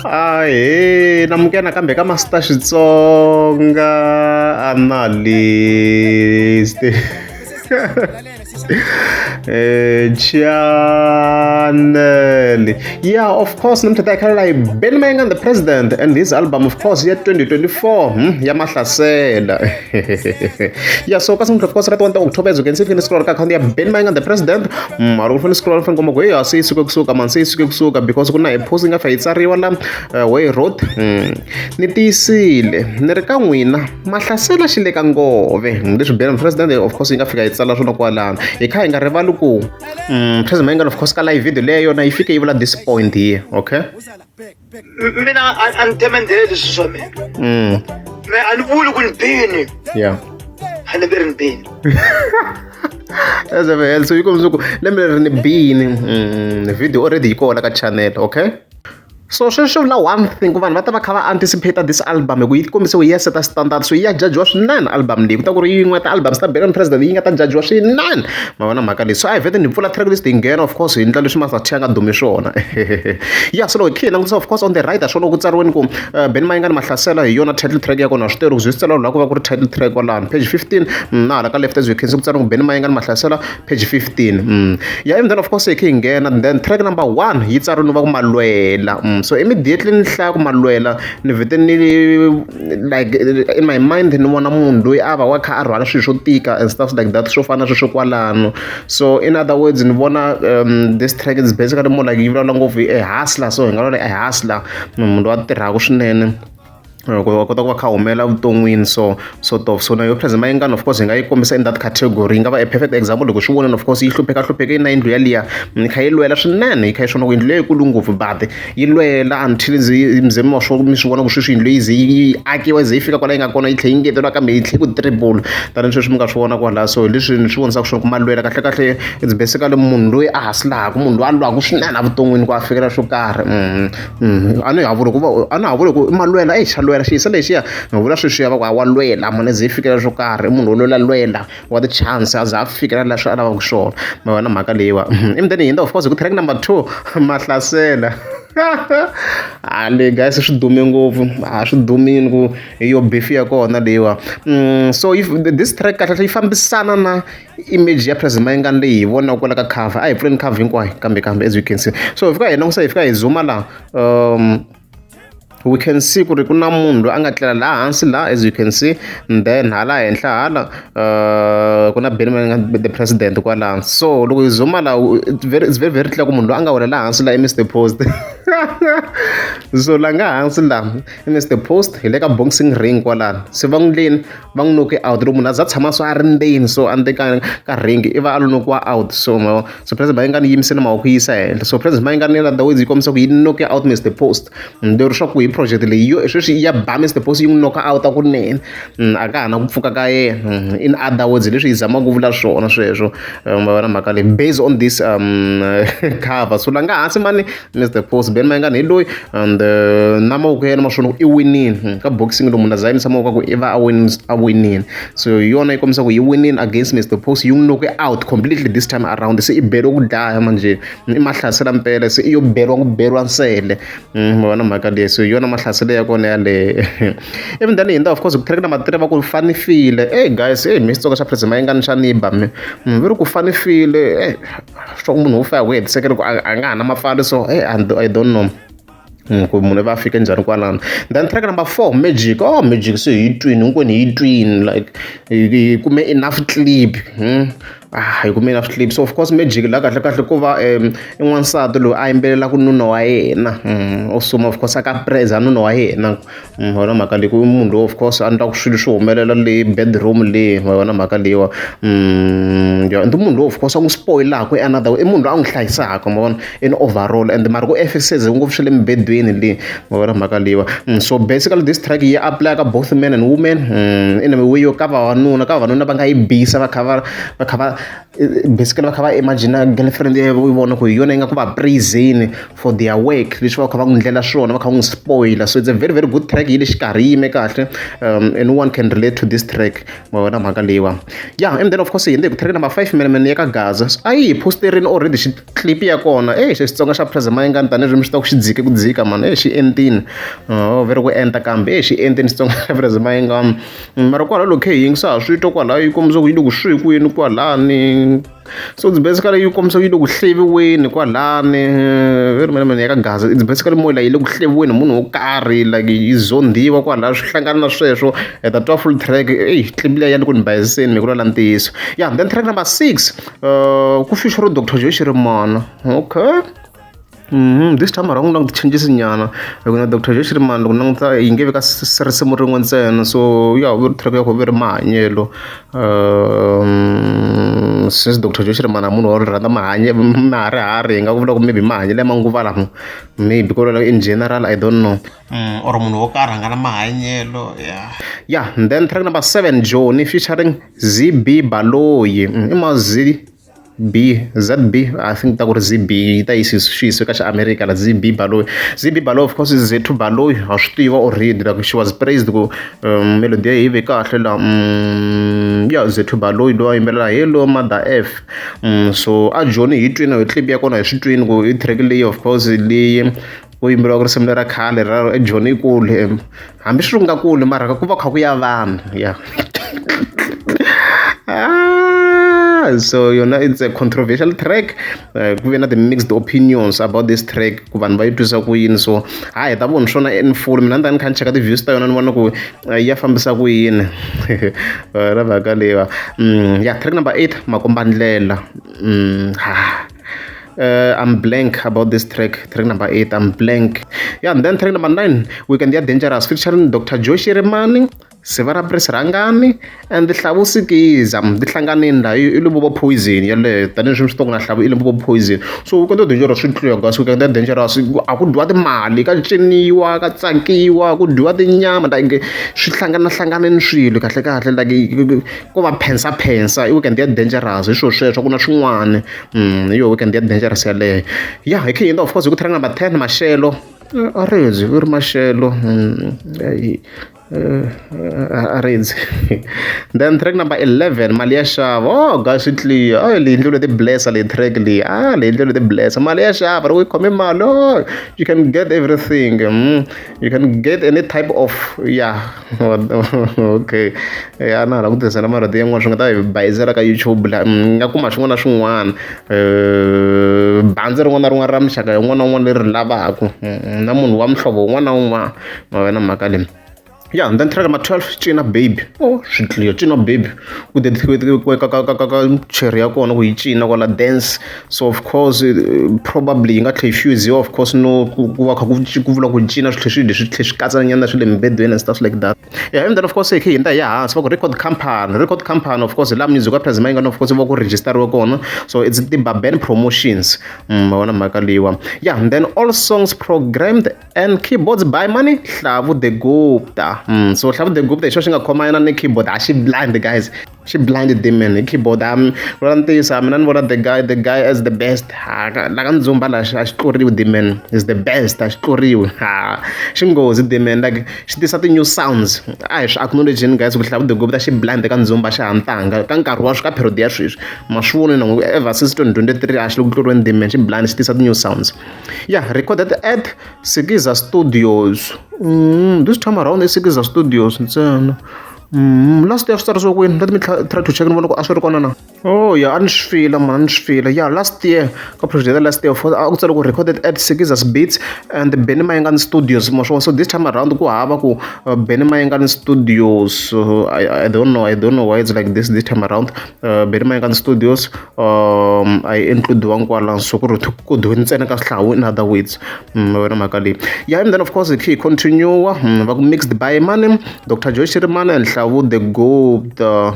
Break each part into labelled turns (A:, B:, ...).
A: Ahee, namukela nakambe ka Master Xitsonga analyst channel. Yeah, of course, namhlanje ikhala la Benny Mayengani the president and his album of course ya 2024 ya Mahlasela. Yeah, so kasi of course right 1 October as you can see fin scroll ka account ya Benny Mayengani the president. Maro fin scroll fin ngoma go ya se isuke kusuka man se isuke kusuka because kuna e posting nga fa itsariwa la way road. Ni tisile ni ri ka n'wina Mahlasela xi le ka ngove leswi Benny president of course yi nga fika yi tsala swona kwalano hi kha hi nga rivali ku President Mayengani of course ka live video leyo yona yi fike yi vula this point here, okay?
B: Mina anithemendele leswi swa mina me a ni vuli ku ni bini
A: Yeah.
B: a ni veri ni bini
A: As a well, so you come so let me be video already yi kona ka channel, okay? So sweswo vula one thing ku vanhu va ta va kha va anticipate this album hi ku yi kombise ku yi ya seta standard so yi ya judgiwa swinene album leyi ku ta ku ri yin'we ta albums ta Benny president yi nga ta judgiwa swinene ma vona mhaka leyi so a hi vhete ni pfula track list hi nghena of course hi ndla leswi Master T nga dumi swona ya so loko hi khe hi langutisa of course on the right a swona ku tsariweni ku Benny Mayengani Mahlasela hi yona title track ya kona swi teri ku swi tsala laha ku va ku ri title track kwalano page 15 na hala ka left as you can see ku tsariwa ku Benny Mayengani Mahlasela page 15 ya and then of course hi khe hi nghena then track number 1 yi tsariwini va ku Malwela so immediately ni hlaya ku Malwela ni vhete ni like in my mind ni vona munhu loyi a va wa kha a rhwala swilo swo tika and stuff like that swo fana sweswo kwalano so in other words ni vona this track is basically more like yi vulavula ngopfu hi hustler so hi nga vula like hustler munhu loyi a tirhaka swinene kota ku va kha humela vuton'wini so na yo President Mayengani of course hi nga yi kombisa in that category yi nga va a perfect example loko swi voneni of course yi hlupheka na yindlu yaliya yi kha yi lwela swinene yi kha yi swona ku yindlu leyikulu ngopfu but yi lwela until mzemo swo mi swi vona ku sweswi yindlu yi ze yi akiwa yi ze yi fika kwala yi nga kona yi tlhe yi ngeteliwa kambe yi tlhe ku triple tani sweswi mi nga swi vona kwala so leswi ni swi vonisaka swona ku Malwela kahle it's basically munhu loyi a haslaka munhu loyi a lwaka swinene a vuton'wini ku a fikela swo karhi a ni ha vuli ku Malwela lwela xiyisa lexiya ni vula sweswiya va ku a wa lwela mane ze yi fikela swo karhi munhu wo lwela wa the chance a za a fikela leswi a lavaka swona ma vona mhaka leyiwa emdeni hinda of course ku track number 2 Mahlasela ale guys swi dume ngopfu swi dumini ku hi yo beef ya kona leyiwa so if this track kahle yi fambisana na image ya President Mayengani leyi hi vona kwala ka cover a hi pfuleni cover hinkwayo kambe as you can see so hi fika hi zooma la we can see ku ri ku na munhu loyi a nga tlela laha hansi laha as you can see and then hala henhla hala ku na Benny Mayengani the president kwalaha so loko hi zooma la it's very clear ku munhu loyi a nga wela laha hansi laha i Mr Post so la nga hansi laha i Mr Post hi le ka boxing ring kwalano se va n'wi leni va n'wi noke out loko munhu a za tshama so a ri ndzeni so a ndzeni ka ring i va a lo nokiwa out so President Mayengani yimisele mavoko yi yisa henhla so President Mayengani la the way yi kombisa ku yi noke out Mr Post ndero swa ku hi project leyi yo sweswi ya ba Mr Post yi n'wi noka out kunene a ka ha na ku pfuka ka yena in other words leswi hi zamaka ku vula swona sweswo ma vona mhaka leyi based on this cover so la nga hansi mani Mr Post Benny Mayengani hi loyi and na mavoko ya yena ma swona i winini ka boxing lomu munhu a za yimisa mavoko ku i va a winini so hi yona yi kombisa ku yi winini against Mr Post yi n'wi noke out completely this time around se i beriwa ku dlaya manje i Mahlasela mpela se i yo beriwa nsele ma vona mhaka leyi so hi yona Mahlasela ya kona yale even then hinda of course ku track number 3 va ku fanifile guys mi xitsoka xa President Mayengani xa niba mi veri ku fanifile swa ku munhu wo faya ku hetisekele ku a nga ha na mapfalo so I don't know ku munhu va fika njhani kwalano then track number 4 Magic se hi twini hinkwenu hi twini like hi kume enough clip hi kume enough clip so of course Magic la kahle ku va n'wansati loyi a yimbelela ku nuna wa yena o suma of course aka preza nuna wa yena vona mhaka leyi ku munhu loyi of course a ndla ku swilo swo humelela le bedroom leyi vona mhaka leyiwa and munhu loyi of course a n'wi spoilaka another way i munhu loyi a n'wi hlayisaka ma vona in overall and mara ku emphasize ngopfu swa le mbedweni leyi ma vona mhaka leyiwa so basically this track yi apply ka both men and women in a way yo ka vavanuna va nga yi bisa va kha va basically va kha va imagine girlfriend ya vona ku hi yona yi nga ku va praising for their work leswi va kha va n'wi ndlela swona va kha va n'wi spoiler. So it's a very very good track yi le xikarhi yi yime kahle. Anyone can relate to this track ma vona mhaka leyiwa. Yeah, and then of course hi endle ku track number 5 man ya ka Gaza a yi hi posterini already clip ya kona Xitsonga xa Phrazima Mayengani tanihileswi mi swi tiva ku xi dzike ku dzika man xi entini veri ku enta kambe xi entini Xitsonga xa Phrazima Mayengani mara kwala loko hi yingisa ha swi twa kwala yi kombisa ku yi le ku swekiweni kwalani. So it's basically yi kombisa ku yi le ku hleviweni kwalani veri man ya ka Gaza it's basically more like yi le ku hleviweni munhu wo karhi like yi zondiwa kwala swi hlangana na sweswo at the top full track clip leyi ya ni ku ni bayiseni mi ku lwela ntiyiso. Yeah, then track number 6 ku feature Dr. Joy Shirimana. Okay. This time around lang changes nyana kuna Dr. Joy Shirimana loko languta yi nge veka risimu rin'we ntsena so ya track ya ku veri mahanyelo since Dr. Joy Shirimana munhu wa rhandza mahariharhi hi nga ku vula ku maybe mahanyelo ya manguva lama maybe ku in general I don't know or munhu wo karhi a nga na mahanyelo. Yeah, and then track number 7 Johnny featuring ZB Baloyi ZB I think ta ku ri ZB ta xiyiswe ka xa America la ZB Baloyi of course is Zethu Baloyi ha swi tiva already like she was praised ku melody ya yi ve kahle la ya Zethu Baloyi lo yimbelela hello Mother F. So a Johnny hi twini hi clip ya kona hi swi twini ku i track leyi of course leyi ku yimbeleriwa ku risimu lera khale ra Johnny kule hambi swi nga kule mara ku va kha ku ya vanhu yeah. So you know it's a controversial track ku ve na the mixed opinions about this track ku vanhu va yi twisa ku yini so hi ta vona swona in full mina ndani kha ni cheka ti-views ta yona ni vona ku ya fambisa ku yini ra mhaka leyiwa. Yeah, track number 8 Makombandlela I'm blank about this track number 8 I'm blank. Yeah, and then track number 9 Weekend ya Dangerous featuring Dr. Joy Shirimani Sevara Press Rangani and the Hlavu Sikiza the hlanganini la ilubo poison yale tanihileswi swi tonga na Hlavu ilubo poison. So Weekend ya Dangerous swi clear guys Weekend ya Dangerous a ku dyiwa timali ka ciniwa ka tsakiwa ku dyiwa tinyama like swi hlanganini swilo kahle like ku va phensa i Weekend ya Dangerous hi sweswo ku na swin'wana yo Weekend ya Dangerous yaleyo. Yeah, hi khe of course hi ku track number 10 Mashelo Arezi u ri Mashelo arrange. Then track number 11 Malia Shava guys itli leyi ndlule the bless le track leyi le ndlule the bless Malia Shava we come malo you can get everything you can get any type of okay na la ku tirhisa na marito yan'wana swi nga ta hi bayizela ka YouTube la nga kuma swin'wana na swin'wana bandzi rin'wana na rin'wana ra mixaka yin'wana na yin'wana leri lavaka na munhu wa muhlovo wun'wana na wun'wana ma vena mhaka leyi. Yeah, and then track number 12 China Baby swi clear China Baby ku dedicated ka cherry ya kona ku yi cina kwala dance so of course probably yi nga tlhe fuse of course no ku va kha ku vula ku cina swi leswi tlhe swi katsanyana swi le mbedweni and stuff like that. Yeah, and then of course hi hinta ya hansi va ku record company of course la music wa Phrazima Mayengani of course va ku registeriwa kona so it's the Baben Promotions ma vona mhaka leyiwa. Yeah, and then all songs programmed and keyboards by mani Hlavu the Gupta. So Hlavu the Gupta xo xi nga khomana ni keyboard a xi blind guys she blinded them man keyboard rantisa mina ni vona the guy as the best la ka ndzumba la a xi tluriwi the man is the best a xi tluriwi xi nghozi the man like xi tisa ti new sounds a hi swi acknowledging guys ku Hlavu the Gupta xi blind ka ndzumba xi hantanga ka nkarhi wa ka period ya sweswi ma swi voni na ever since 2023 a xi le ku tluriweni the man xi blind xi tisa ti new sounds. Yeah, recorded at Sikiza Studios this time around i Sikiza Studios ntsena last year swi tsarisiwa kwini let me try to check ni vona ku a swi ri kona na a ni swi fila man a ni swi fila last year ka project last year a ku tsariwa ku recorded at Sikiza's Beats and the Benny Mayengani Studios so this time around ku hava ku Benny Mayengani Studios I don't know why it's like this time around Benny Mayengani Studios I include wankwala so ku ri ku dwe ntsena ka Hlavu in other words wena mhaka leyi. Yeah, and then of course hi continue va ku mixed by mani Dr. Joy Shirimani and Hlavu Hlavu the Gupta.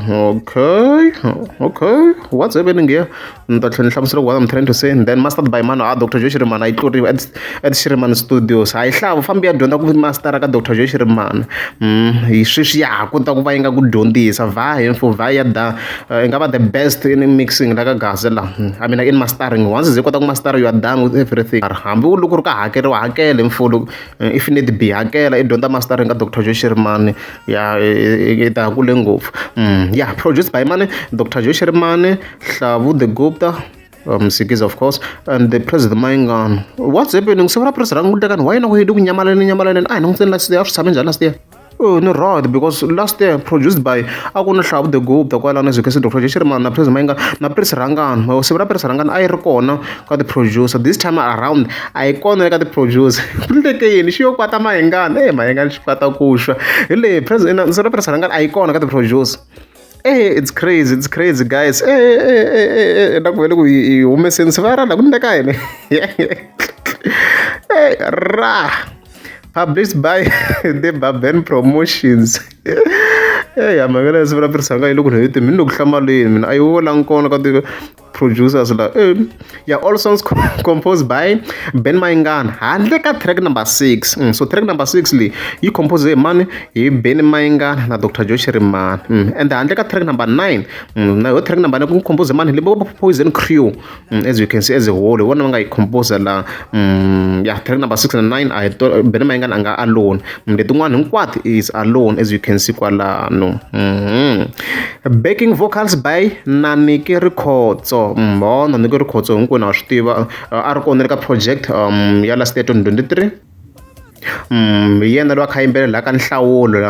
A: Okay. What's happening here? What I'm trying to say. And then mastered by man, Dr. Joy Shiriman. I told you at Shiriman Studios. I Hlavu Fambia don't know master Dr. Joy Shiriman. Shishia, Kuntakuvainga good don't this. A via for via da. About the best in mixing like a gazella. I mean, in mastering. Once you got master, you are done with everything. Hambu look hakel and follow. If you need to be hakel, I don't mastering Dr. Joy Shiriman. Yeah, yeah, produced by man, Dr. Joy Shiriman, Hlavu the Gupta, Sikis of course, and the President Maingan. What's happening? Several President, why not we doing Yamalan? I don't think last year, last year. Oh, no, right, because last year produced by Aguna Hlavu the Gupta, while on education, Dr. Joy Shiriman, na President Maingan, na Presarangan, several Presarangan, I reckon, got the producer. This time around, I got the producer. Show Patama Engan, eh, my Engan Pata Kusha. President Presarangan, I got the producer. Hey, it's crazy, guys. Hey, published by the Baben Promotions. Hey, I'm going to say, I look at it. I will producers like yeah, all songs composed by Ben Maingan. And look at track number 6. So track number 6 you compose a man Ben Maingan na Dr. Joy Shiriman. And then look at track number 9. Now track number 9 compose a man Poison Crew. As you can see as a whole, one guy compose yeah, track number 6 and 9 I thought Ben Maingan anga alone. The one what is alone as you can see kwala no. Backing vocals by Naniki Records. So Naniki Records unko stiva arko neka project ya last year 2023. Yena lo akayimbelela ka Nhlawulo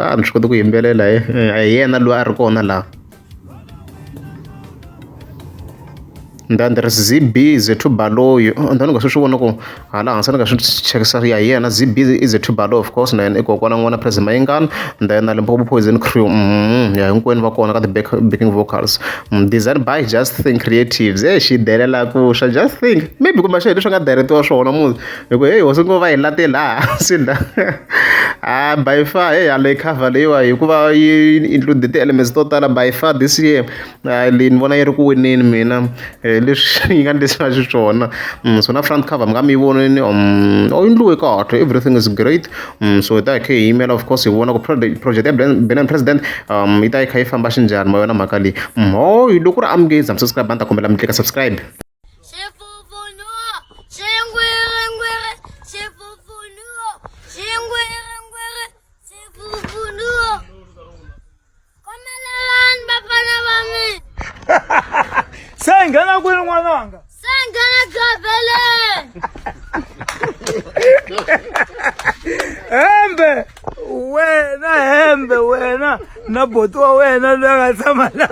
A: andisho ku yimbelela yena lo arikona la. Then there is ZB Zetubalo. And then I go no ala answer ga check sari yena ZB is Zetubalo of course na eko kwana ngwana President Maingan and then Limpopo Poison Crew yeah nkweni va kona ka the backing vocals designed by Just Think Creatives. She delela ku Just Think maybe kuma shayilo nga direct wa swona mu eko hey wasungo va ilatela sinda by far hey ale cover lewa hikuva include the elements total by far this year le nivona yi ri ku wineni mina leswi yi nga leswi swona so na front cover mga mi voneni indluwe kahle everything is great so ta ke email of course yi vona ku project ya Ben President yi ta yi kha yi famba xinjhani mayona mhaka leyi loko ri amukeza subscribe banta kombela mi klika subscribe.
B: Sengana kwini n'wananga?
C: Sengana gavele.
B: Hembe wena na boto wa wena loyi a nga tshama la.